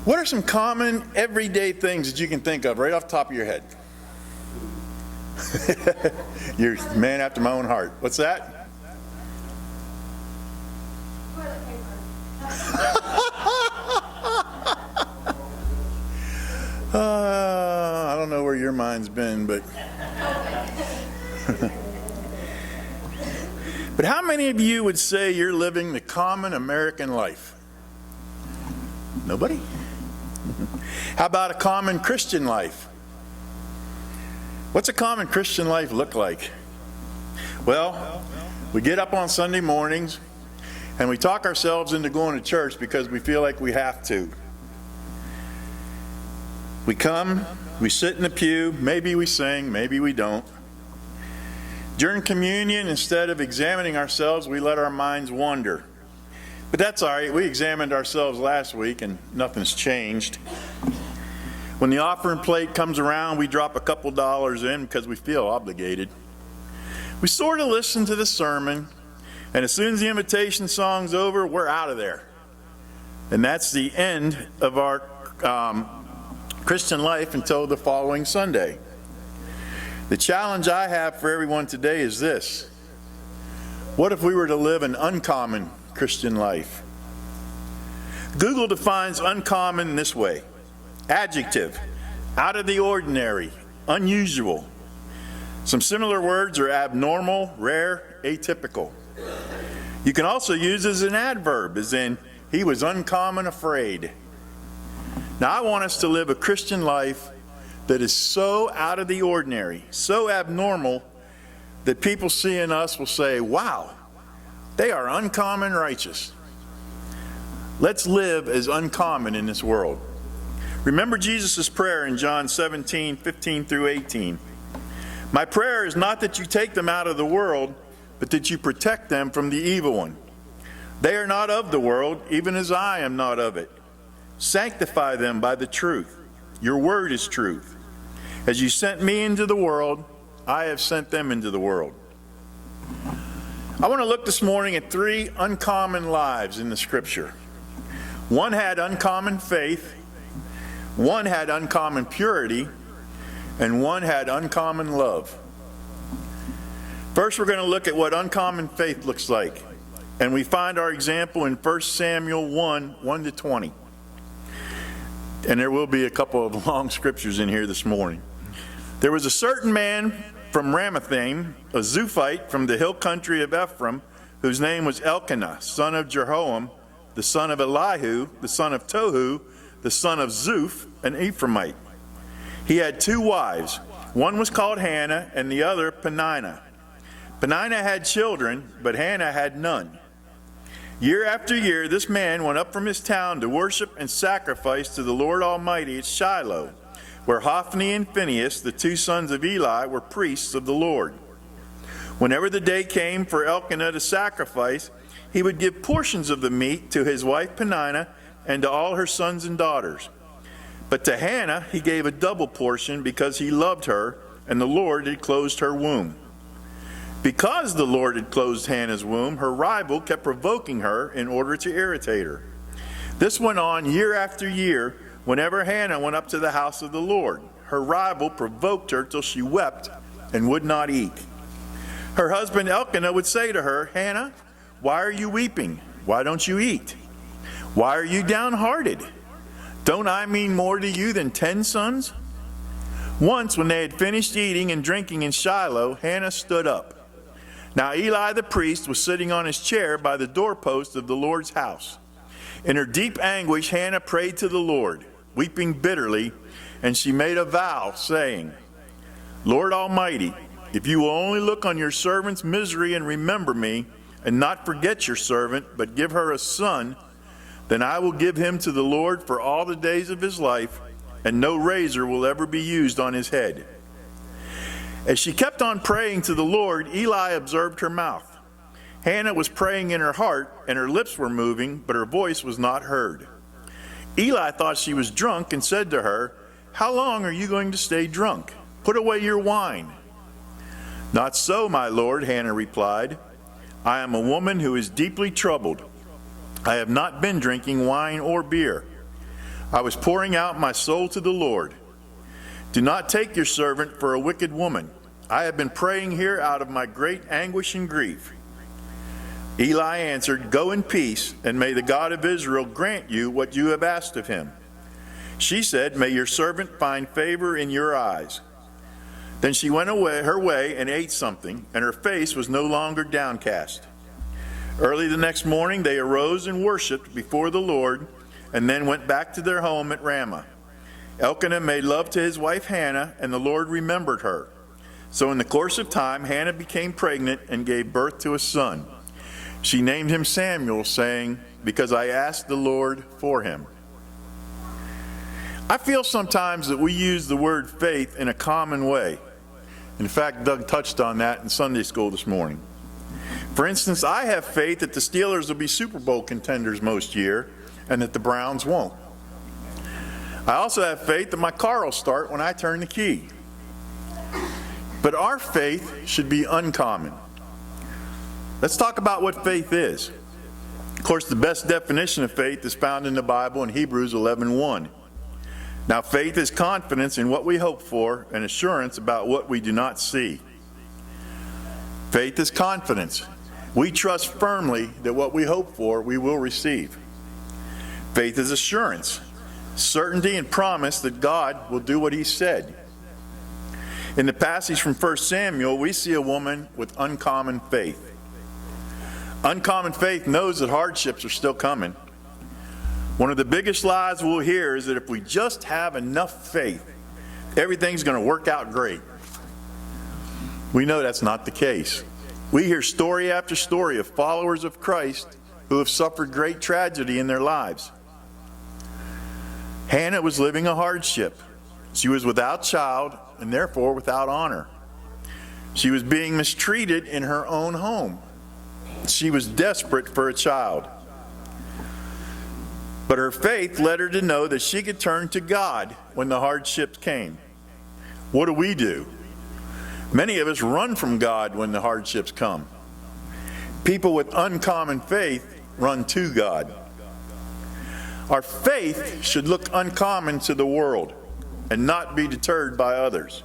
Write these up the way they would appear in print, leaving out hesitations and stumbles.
What are some common everyday things that you can think of right off the top of your head? You're a man after my own heart. What's that? Toilet paper. I don't know where your mind's been, but but how many of you would say you're living the common American life? Nobody? How about a common Christian life? What's a common Christian life look like? Well, we get up on Sunday mornings and we talk ourselves into going to church because we feel like we have to. We come, we sit in the pew, maybe we sing, maybe we don't. During communion, instead of examining ourselves, we let our minds wander. But that's all right. We examined ourselves last week and nothing's changed. When the offering plate comes around, we drop a couple dollars in because we feel obligated. We sort of listen to the sermon, and as soon as the invitation song's over, we're out of there. And that's the end of our Christian life until the following Sunday. The challenge I have for everyone today is this: what if we were to live an uncommon Christian life? Google defines uncommon this way: adjective, out of the ordinary, unusual. Some similar words are abnormal, rare, atypical. You can also use it as an adverb, as in, he was uncommon afraid. Now, I want us to live a Christian life that is so out of the ordinary, so abnormal, that people seeing us will say, wow, they are uncommon righteous. Let's live as uncommon in this world. Remember Jesus' prayer in John 17:15 through 18. My prayer is not that you take them out of the world, but that you protect them from the evil one. They are not of the world, even as I am not of it. Sanctify them by the truth. Your word is truth. As you sent me into the world, I have sent them into the world. I want to look this morning at three uncommon lives in the Scripture. One had uncommon faith, one had uncommon purity, and one had uncommon love. First, we're going to look at what uncommon faith looks like. And we find our example in 1 Samuel 1:1-20. And there will be a couple of long scriptures in here this morning. There was a certain man from Ramathaim, a Zuphite from the hill country of Ephraim, whose name was Elkanah, son of Jeroham, the son of Elihu, the son of Tohu, the son of Zuph, an Ephraimite. He had two wives. One was called Hannah, and the other Peninnah. Peninnah had children, but Hannah had none. Year after year, this man went up from his town to worship and sacrifice to the Lord Almighty at Shiloh, where Hophni and Phinehas, the two sons of Eli, were priests of the Lord. Whenever the day came for Elkanah to sacrifice, he would give portions of the meat to his wife Peninnah and to all her sons and daughters. But to Hannah he gave a double portion because he loved her, and the Lord had closed her womb. Because the Lord had closed Hannah's womb, her rival kept provoking her in order to irritate her. This went on year after year. Whenever Hannah went up to the house of the Lord, her rival provoked her till she wept and would not eat. Her husband Elkanah would say to her, Hannah, why are you weeping? Why don't you eat? Why are you downhearted? Don't I mean more to you than 10 sons? Once, when they had finished eating and drinking in Shiloh, Hannah stood up. Now Eli the priest was sitting on his chair by the doorpost of the Lord's house. In her deep anguish, Hannah prayed to the Lord, weeping bitterly, and she made a vow, saying, Lord Almighty, if you will only look on your servant's misery and remember me, and not forget your servant, but give her a son, then I will give him to the Lord for all the days of his life, and no razor will ever be used on his head. As she kept on praying to the Lord, Eli observed her mouth. Hannah was praying in her heart, and her lips were moving, but her voice was not heard. Eli thought she was drunk and said to her, How long are you going to stay drunk? Put away your wine. Not so, my lord, Hannah replied. I am a woman who is deeply troubled. I have not been drinking wine or beer. I was pouring out my soul to the Lord. Do not take your servant for a wicked woman. I have been praying here out of my great anguish and grief." Eli answered, "Go in peace, and may the God of Israel grant you what you have asked of him." She said, "May your servant find favor in your eyes." Then she went away her way and ate something, and her face was no longer downcast. Early the next morning they arose and worshipped before the Lord, and then went back to their home at Ramah. Elkanah made love to his wife Hannah, and the Lord remembered her. So in the course of time, Hannah became pregnant and gave birth to a son. She named him Samuel, saying, "Because I asked the Lord for him." I feel sometimes that we use the word faith in a common way. In fact, Doug touched on that in Sunday school this morning. For instance, I have faith that the Steelers will be Super Bowl contenders most year and that the Browns won't. I also have faith that my car will start when I turn the key. But our faith should be uncommon. Let's talk about what faith is. Of course, the best definition of faith is found in the Bible in Hebrews 11:1. Now, faith is confidence in what we hope for and assurance about what we do not see. Faith is confidence. We trust firmly that what we hope for, we will receive. Faith is assurance, certainty and promise that God will do what he said. In the passage from 1 Samuel, we see a woman with uncommon faith. Uncommon faith knows that hardships are still coming. One of the biggest lies we'll hear is that if we just have enough faith, everything's going to work out great. We know that's not the case. We hear story after story of followers of Christ who have suffered great tragedy in their lives. Hannah was living a hardship. She was without child and therefore without honor. She was being mistreated in her own home. She was desperate for a child. But her faith led her to know that she could turn to God when the hardships came. What do? Many of us run from God when the hardships come. People with uncommon faith run to God. Our faith should look uncommon to the world and not be deterred by others.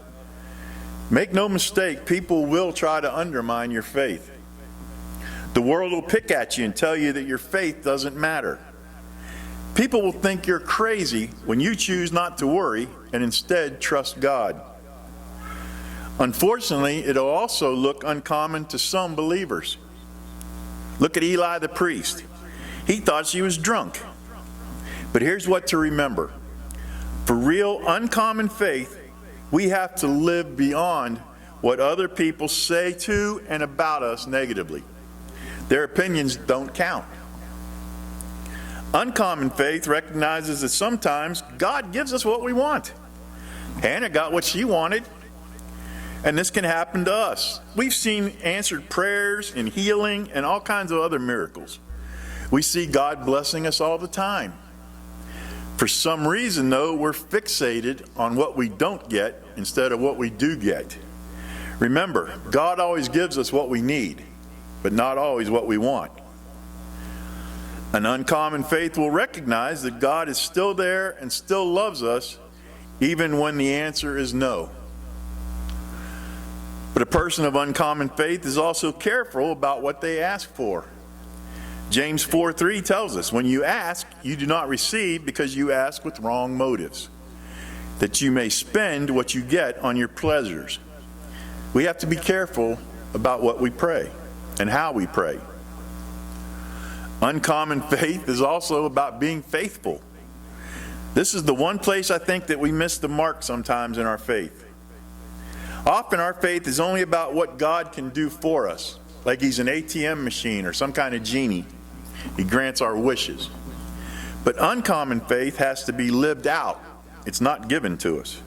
Make no mistake, people will try to undermine your faith. The world will pick at you and tell you that your faith doesn't matter. People will think you're crazy when you choose not to worry and instead trust God. Unfortunately, it'll also look uncommon to some believers. Look at Eli the priest. He thought she was drunk. But here's what to remember. For real uncommon faith, we have to live beyond what other people say to and about us negatively. Their opinions don't count. Uncommon faith recognizes that sometimes God gives us what we want. Hannah got what she wanted, and this can happen to us. We've seen answered prayers and healing and all kinds of other miracles. We see God blessing us all the time. For some reason, though, we're fixated on what we don't get instead of what we do get. Remember, God always gives us what we need, but not always what we want. An uncommon faith will recognize that God is still there and still loves us, even when the answer is no. But a person of uncommon faith is also careful about what they ask for. James 4:3 tells us, when you ask, you do not receive because you ask with wrong motives, that you may spend what you get on your pleasures. We have to be careful about what we pray and how we pray. Uncommon faith is also about being faithful. This is the one place I think that we miss the mark sometimes in our faith. Often our faith is only about what God can do for us, like he's an ATM machine or some kind of genie. He grants our wishes. But uncommon faith has to be lived out. It's not given to us.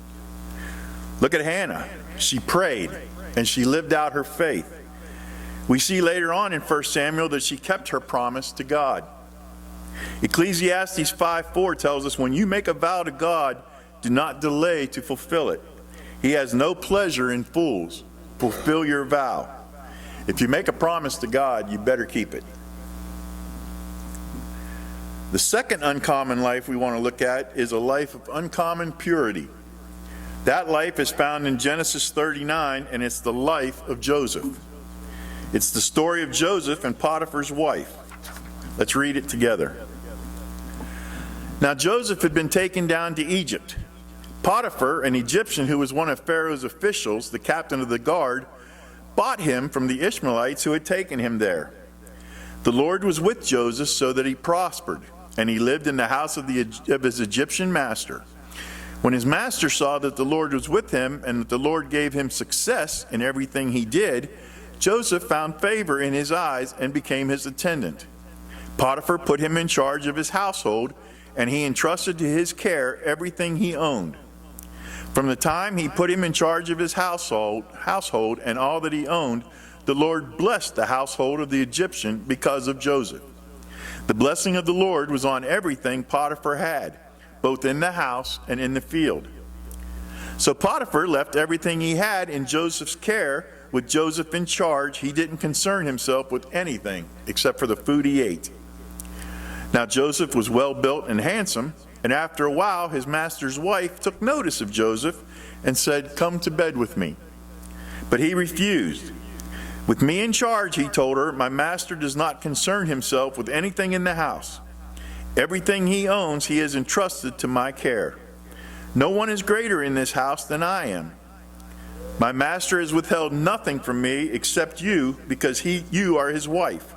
Look at Hannah. She prayed and she lived out her faith. We see later on in 1 Samuel that she kept her promise to God. Ecclesiastes 5:4 tells us, when you make a vow to God, do not delay to fulfill it. He has no pleasure in fools. Fulfill your vow. If you make a promise to God, you better keep it. The second uncommon life we want to look at is a life of uncommon purity. That life is found in Genesis 39, and it's the life of Joseph. It's the story of Joseph and Potiphar's wife. Let's read it together. Now Joseph had been taken down to Egypt. Potiphar, an Egyptian who was one of Pharaoh's officials, the captain of the guard, bought him from the Ishmaelites who had taken him there. The Lord was with Joseph so that he prospered, and he lived in the house of his Egyptian master. When his master saw that the Lord was with him and that the Lord gave him success in everything he did, Joseph found favor in his eyes and became his attendant. Potiphar put him in charge of his household, and he entrusted to his care everything he owned. From the time he put him in charge of his household and all that he owned, the Lord blessed the household of the Egyptian because of Joseph. The blessing of the Lord was on everything Potiphar had, both in the house and in the field. So Potiphar left everything he had in Joseph's care. With Joseph in charge, he didn't concern himself with anything except for the food he ate. Now Joseph was well built and handsome, and after a while his master's wife took notice of Joseph and said, "Come to bed with me." But he refused. "With me in charge," he told her, "my master does not concern himself with anything in the house. Everything he owns he has entrusted to my care. No one is greater in this house than I am. My master has withheld nothing from me except you, because you are his wife.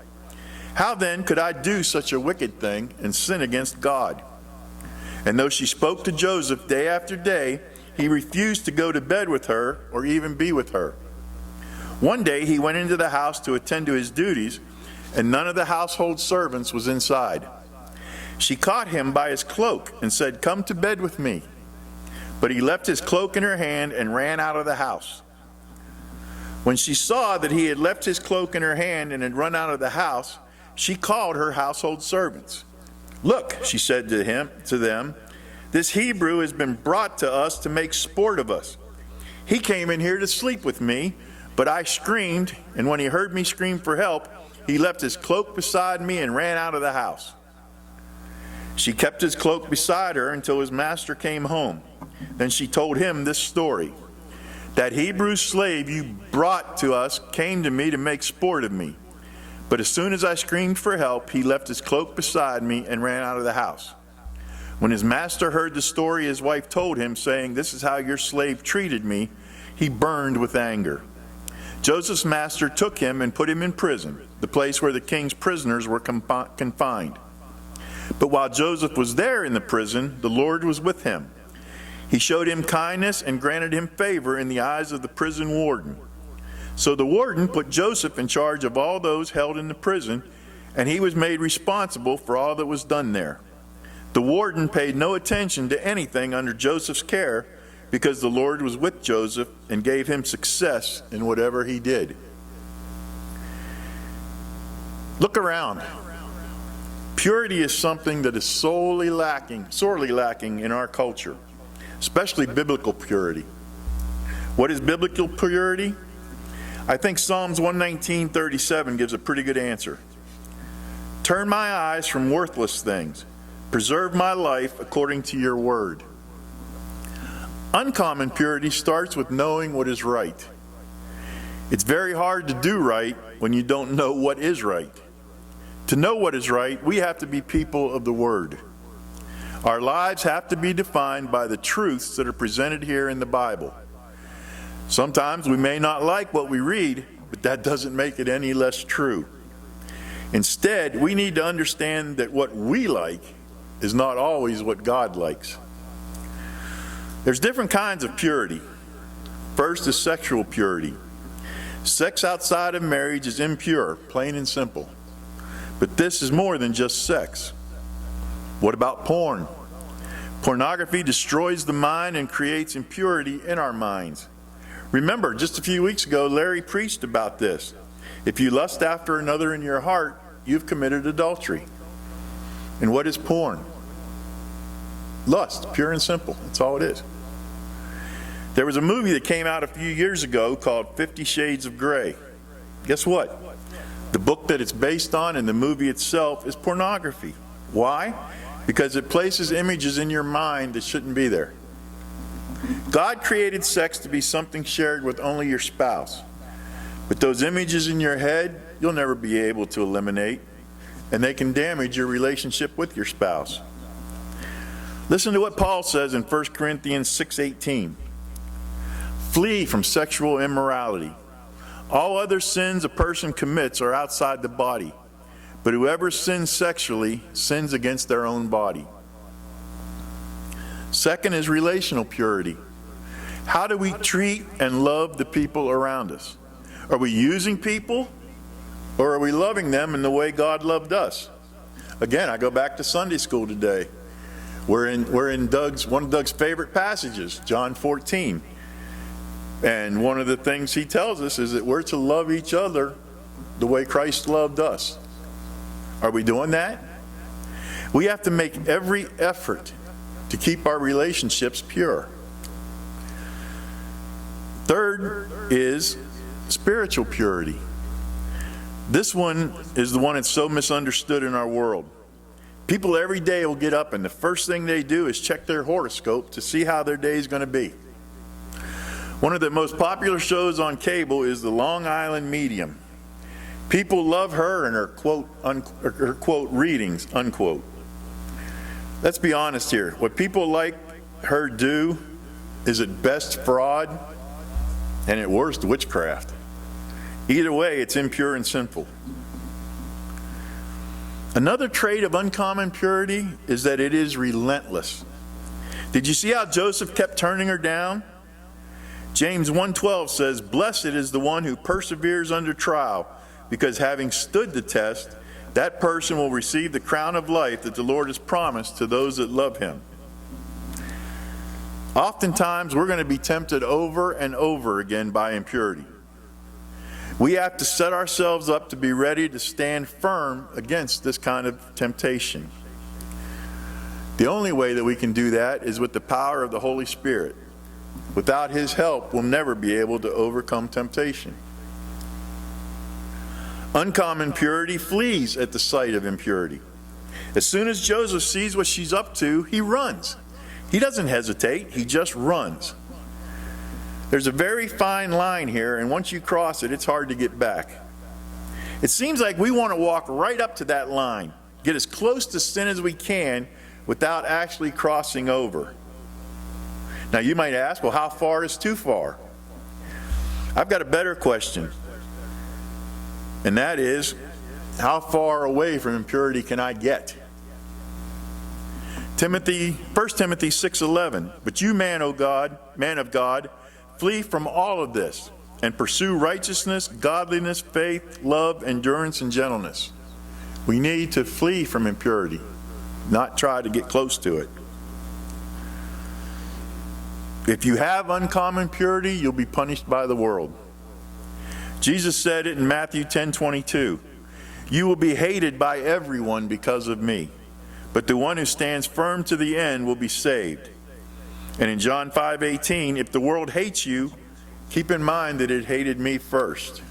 How then could I do such a wicked thing and sin against God?" And though she spoke to Joseph day after day, he refused to go to bed with her or even be with her. One day he went into the house to attend to his duties, and none of the household servants was inside. She caught him by his cloak and said, "Come to bed with me." But he left his cloak in her hand and ran out of the house. When she saw that he had left his cloak in her hand and had run out of the house, she called her household servants. "Look," she said to them, "this Hebrew has been brought to us to make sport of us. He came in here to sleep with me, but I screamed, and when he heard me scream for help, he left his cloak beside me and ran out of the house." She kept his cloak beside her until his master came home. Then she told him this story. "That Hebrew slave you brought to us came to me to make sport of me. But as soon as I screamed for help, he left his cloak beside me and ran out of the house." When his master heard the story his wife told him, saying, "This is how your slave treated me," he burned with anger. Joseph's master took him and put him in prison, the place where the king's prisoners were confined. But while Joseph was there in the prison, the Lord was with him. He showed him kindness and granted him favor in the eyes of the prison warden. So the warden put Joseph in charge of all those held in the prison, and he was made responsible for all that was done there. The warden paid no attention to anything under Joseph's care, because the Lord was with Joseph and gave him success in whatever he did. Look around. Purity is something that is sorely lacking in our culture, especially biblical purity. What is biblical purity? I think Psalms 119:37 gives a pretty good answer. "Turn my eyes from worthless things. Preserve my life according to your word." Uncommon purity starts with knowing what is right. It's very hard to do right when you don't know what is right. To know what is right, we have to be people of the Word. Our lives have to be defined by the truths that are presented here in the Bible. Sometimes we may not like what we read, but that doesn't make it any less true. Instead, we need to understand that what we like is not always what God likes. There's different kinds of purity. First is sexual purity. Sex outside of marriage is impure, plain and simple. But this is more than just sex. What about porn? Pornography destroys the mind and creates impurity in our minds. Remember, just a few weeks ago, Larry preached about this. If you lust after another in your heart, you've committed adultery. And what is porn? Lust, pure and simple. That's all it is. There was a movie that came out a few years ago called 50 Shades of Grey. Guess what? The book that it's based on and the movie itself is pornography. Why? Because it places images in your mind that shouldn't be there. God created sex to be something shared with only your spouse. But those images in your head, you'll never be able to eliminate, and they can damage your relationship with your spouse. Listen to what Paul says in 1 Corinthians 6:18. Flee from sexual immorality. All other sins a person commits are outside the body, but whoever sins sexually sins against their own body. Second is relational purity. How do we treat and love the people around us? Are we using people, or are we loving them in the way God loved us? Again, I go back to Sunday school today. We're in one of Doug's favorite passages, John 14. And one of the things he tells us is that we're to love each other the way Christ loved us. Are we doing that? We have to make every effort to keep our relationships pure. Third is spiritual purity. This one is the one that's so misunderstood in our world. People every day will get up and the first thing they do is check their horoscope to see how their day is going to be. One of the most popular shows on cable is the Long Island Medium. People love her and her quote readings, unquote. Let's be honest here. What people like her do is at best fraud and at worst witchcraft. Either way, it's impure and sinful. Another trait of uncommon purity is that it is relentless. Did you see how Joseph kept turning her down? James 1:12 says, "Blessed is the one who perseveres under trial, because having stood the test, that person will receive the crown of life that the Lord has promised to those that love him." Oftentimes, we're going to be tempted over and over again by impurity. We have to set ourselves up to be ready to stand firm against this kind of temptation. The only way that we can do that is with the power of the Holy Spirit. Without His help, we'll never be able to overcome temptation. Uncommon purity flees at the sight of impurity. As soon as Joseph sees what she's up to, he runs. He doesn't hesitate, he just runs. There's a very fine line here, and once you cross it, it's hard to get back. It seems like we want to walk right up to that line, get as close to sin as we can without actually crossing over. Now you might ask, well, how far is too far? I've got a better question, and that is, how far away from impurity can I get? 1 Timothy 6:11, "But you, man of God, flee from all of this, and pursue righteousness, godliness, faith, love, endurance, and gentleness." We need to flee from impurity, not try to get close to it. If you have uncommon purity, you'll be punished by the world. Jesus said it in Matthew 10:22, "You will be hated by everyone because of me, but the one who stands firm to the end will be saved." And in John 5:18, "If the world hates you, keep in mind that it hated me first."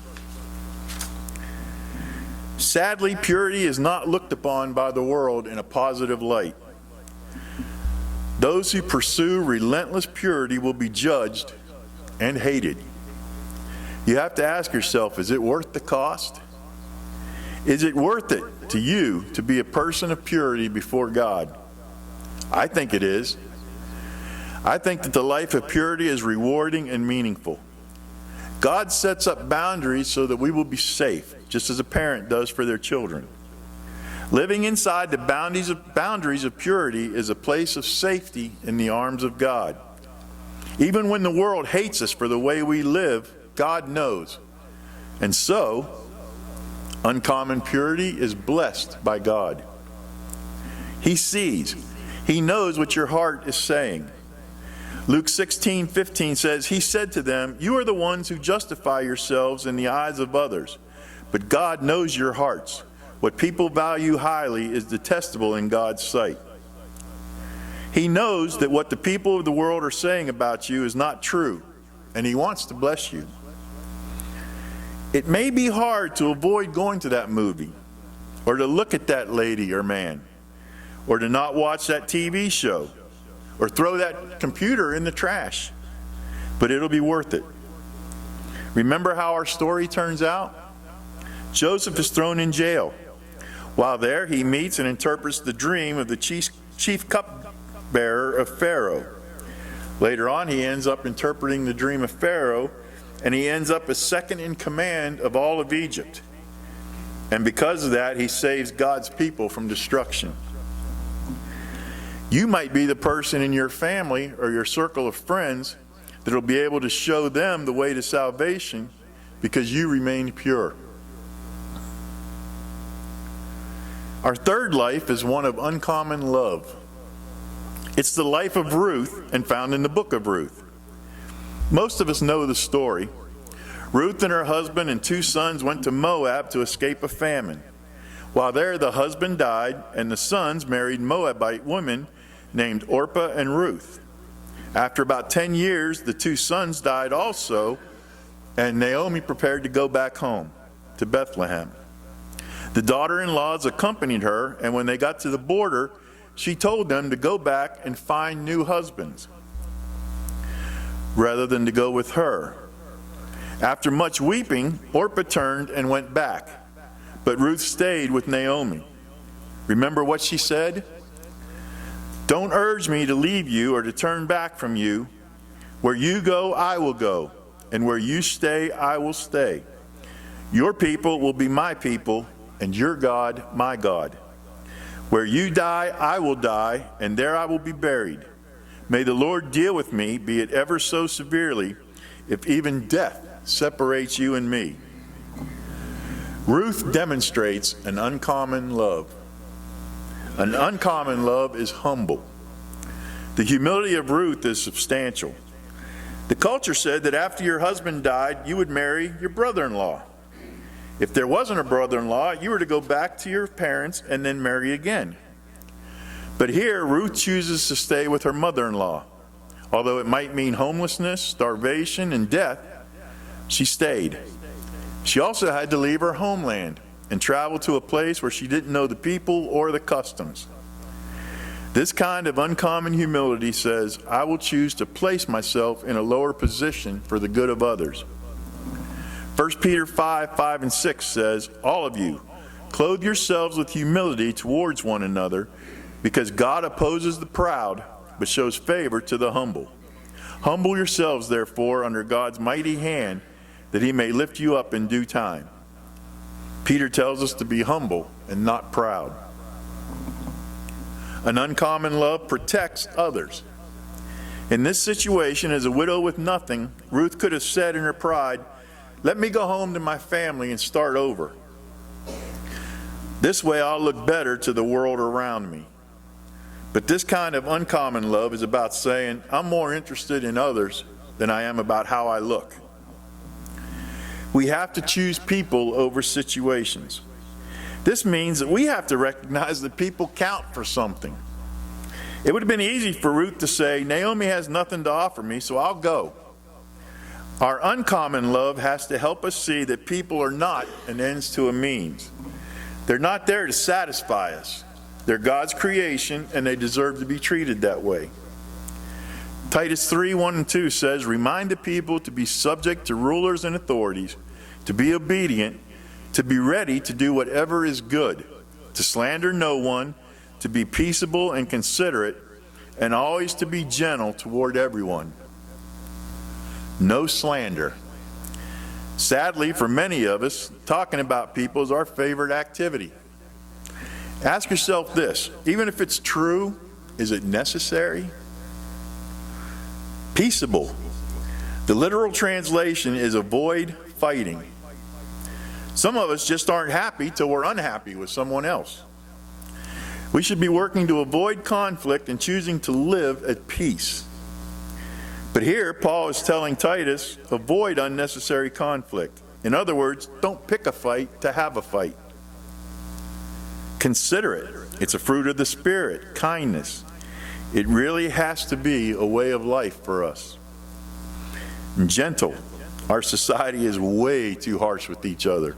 Sadly, purity is not looked upon by the world in a positive light. Those who pursue relentless purity will be judged and hated. You have to ask yourself, is it worth the cost? Is it worth it to you to be a person of purity before God? I think it is. I think that the life of purity is rewarding and meaningful. God sets up boundaries so that we will be safe, just as a parent does for their children. Living inside the boundaries of purity is a place of safety in the arms of God. Even when the world hates us for the way we live, God knows. And so, uncommon purity is blessed by God. He sees. He knows what your heart is saying. Luke 16:15 says, "He said to them, 'You are the ones who justify yourselves in the eyes of others, but God knows your hearts. What people value highly is detestable in God's sight.'" He knows that what the people of the world are saying about you is not true, and He wants to bless you. It may be hard to avoid going to that movie or to look at that lady or man, or to not watch that TV show, or throw that computer in the trash. But it'll be worth it. Remember how our story turns out? Joseph is thrown in jail. While there, he meets and interprets the dream of the chief cupbearer of Pharaoh. Later on, he ends up interpreting the dream of Pharaoh, and he ends up as second in command of all of Egypt. And because of that, he saves God's people from destruction. You might be the person in your family or your circle of friends that will be able to show them the way to salvation because you remain pure. Our third life is one of uncommon love. It's the life of Ruth and found in the book of Ruth. Most of us know the story. Ruth and her husband and 2 sons went to Moab to escape a famine. While there, the husband died, and the sons married Moabite women named Orpah and Ruth. After about 10 years, the 2 sons died also, and Naomi prepared to go back home to Bethlehem. The daughter-in-laws accompanied her, and when they got to the border, she told them to go back and find new husbands rather than to go with her. After much weeping, Orpah turned and went back, but Ruth stayed with Naomi. Remember what she said? "Don't urge me to leave you or to turn back from you. Where you go, I will go, and where you stay, I will stay. Your people will be my people, and your God, my God. Where you die, I will die, and there I will be buried. May the Lord deal with me, be it ever so severely, if even death separates you and me." Ruth demonstrates an uncommon love. An uncommon love is humble. The humility of Ruth is substantial. The culture said that after your husband died, you would marry your brother-in-law. If there wasn't a brother-in-law, you were to go back to your parents and then marry again. But here, Ruth chooses to stay with her mother-in-law. Although it might mean homelessness, starvation, and death, she stayed. She also had to leave her homeland and travel to a place where she didn't know the people or the customs. This kind of uncommon humility says, I will choose to place myself in a lower position for the good of others. 1 Peter 5 and 6 says, all of you, clothe yourselves with humility towards one another, because God opposes the proud, but shows favor to the humble. Humble yourselves, therefore, under God's mighty hand, that he may lift you up in due time. Peter tells us to be humble and not proud. An uncommon love protects others. In this situation, as a widow with nothing, Ruth could have said in her pride, let me go home to my family and start over. This way I'll look better to the world around me. But this kind of uncommon love is about saying, I'm more interested in others than I am about how I look. We have to choose people over situations. This means that we have to recognize that people count for something. It would have been easy for Ruth to say, Naomi has nothing to offer me, so I'll go. Our uncommon love has to help us see that people are not an ends to a means. They're not there to satisfy us. They're God's creation, and they deserve to be treated that way. Titus 3:1-2 says, remind the people to be subject to rulers and authorities, to be obedient, to be ready to do whatever is good, to slander no one, to be peaceable and considerate, and always to be gentle toward everyone. No slander. Sadly, for many of us, talking about people is our favorite activity. Ask yourself this, even if it's true, is it necessary? Peaceable. The literal translation is avoid fighting. Some of us just aren't happy till we're unhappy with someone else. We should be working to avoid conflict and choosing to live at peace. But here, Paul is telling Titus, avoid unnecessary conflict. In other words, don't pick a fight to have a fight. Consider it. It's a fruit of the Spirit, kindness. It really has to be a way of life for us. And gentle. Our society is way too harsh with each other,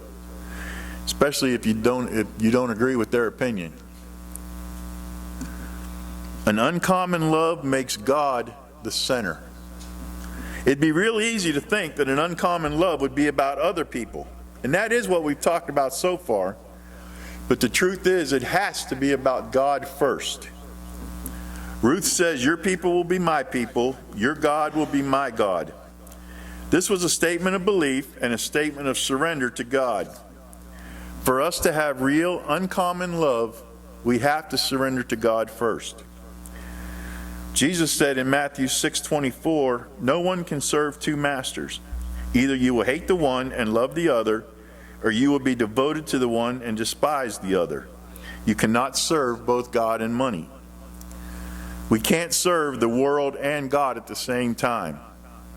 especially if you don't agree with their opinion. An uncommon love makes God the center. It'd be real easy to think that an uncommon love would be about other people. And that is what we've talked about so far. But the truth is, it has to be about God first. Ruth says, your people will be my people, your God will be my God. This was a statement of belief and a statement of surrender to God. For us to have real, uncommon love, we have to surrender to God first. Jesus said in Matthew 6:24, no one can serve two masters. Either you will hate the one and love the other, or you will be devoted to the one and despise the other. You cannot serve both God and money. We can't serve the world and God at the same time,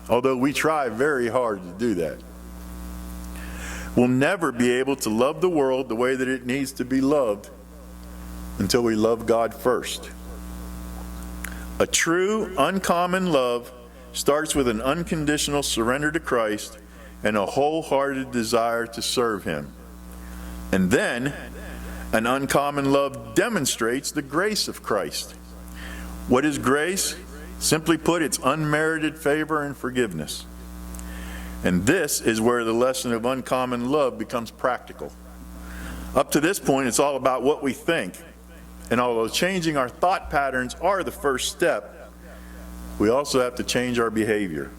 although we try very hard to do that. We'll never be able to love the world the way that it needs to be loved until we love God first. A true, uncommon love starts with an unconditional surrender to Christ and a wholehearted desire to serve Him. And then, an uncommon love demonstrates the grace of Christ. What is grace? Simply put, it's unmerited favor and forgiveness. And this is where the lesson of uncommon love becomes practical. Up to this point, it's all about what we think. And although changing our thought patterns are the first step, we also have to change our behavior.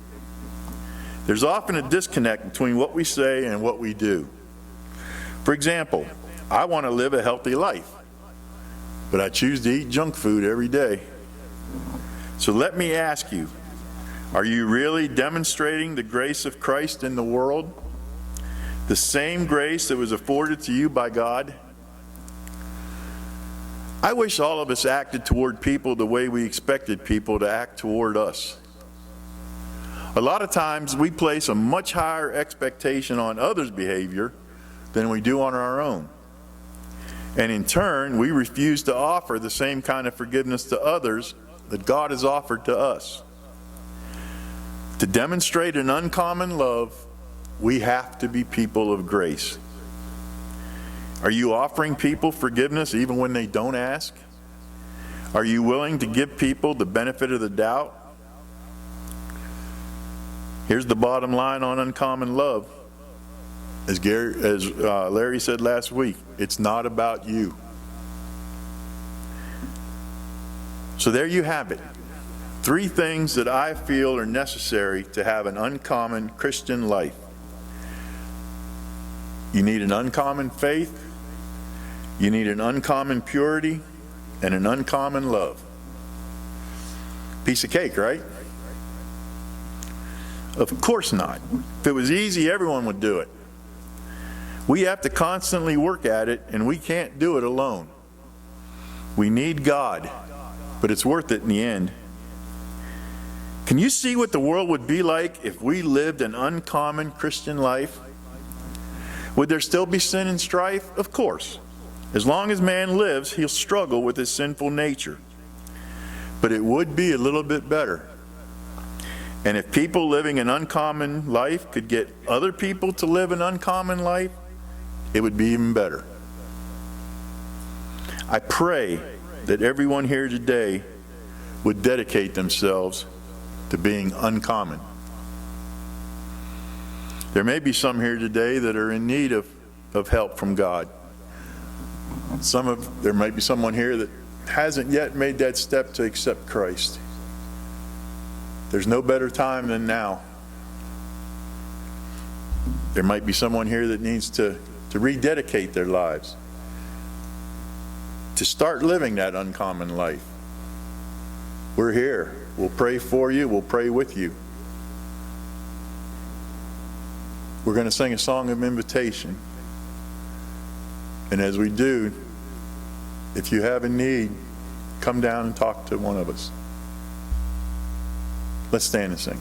There's often a disconnect between what we say and what we do. For example, I want to live a healthy life, but I choose to eat junk food every day. So let me ask you, are you really demonstrating the grace of Christ in the world? The same grace that was afforded to you by God? I wish all of us acted toward people the way we expected people to act toward us. A lot of times we place a much higher expectation on others' behavior than we do on our own. And in turn, we refuse to offer the same kind of forgiveness to others that God has offered to us. To demonstrate an uncommon love, we have to be people of grace. Are you offering people forgiveness even when they don't ask? Are you willing to give people the benefit of the doubt? Here's the bottom line on uncommon love. As Larry said last week, it's not about you. So there you have it. 3 things that I feel are necessary to have an uncommon Christian life. You need an uncommon faith, you need an uncommon purity, and an uncommon love. Piece of cake, right? Of course not. If it was easy, everyone would do it. We have to constantly work at it, and we can't do it alone. We need God, but it's worth it in the end. Can you see what the world would be like if we lived an uncommon Christian life? Would there still be sin and strife? Of course. As long as man lives, he'll struggle with his sinful nature. But it would be a little bit better. And if people living an uncommon life could get other people to live an uncommon life, it would be even better. I pray that everyone here today would dedicate themselves to being uncommon. There may be some here today that are in need of help from God. There might be someone here that hasn't yet made that step to accept Christ. There's no better time than now. There might be someone here that needs to rededicate their lives, to start living that uncommon life. We're here. We'll pray for you. We'll pray with you. We're going to sing a song of invitation. And as we do, if you have a need, come down and talk to one of us. Let's stand and sing.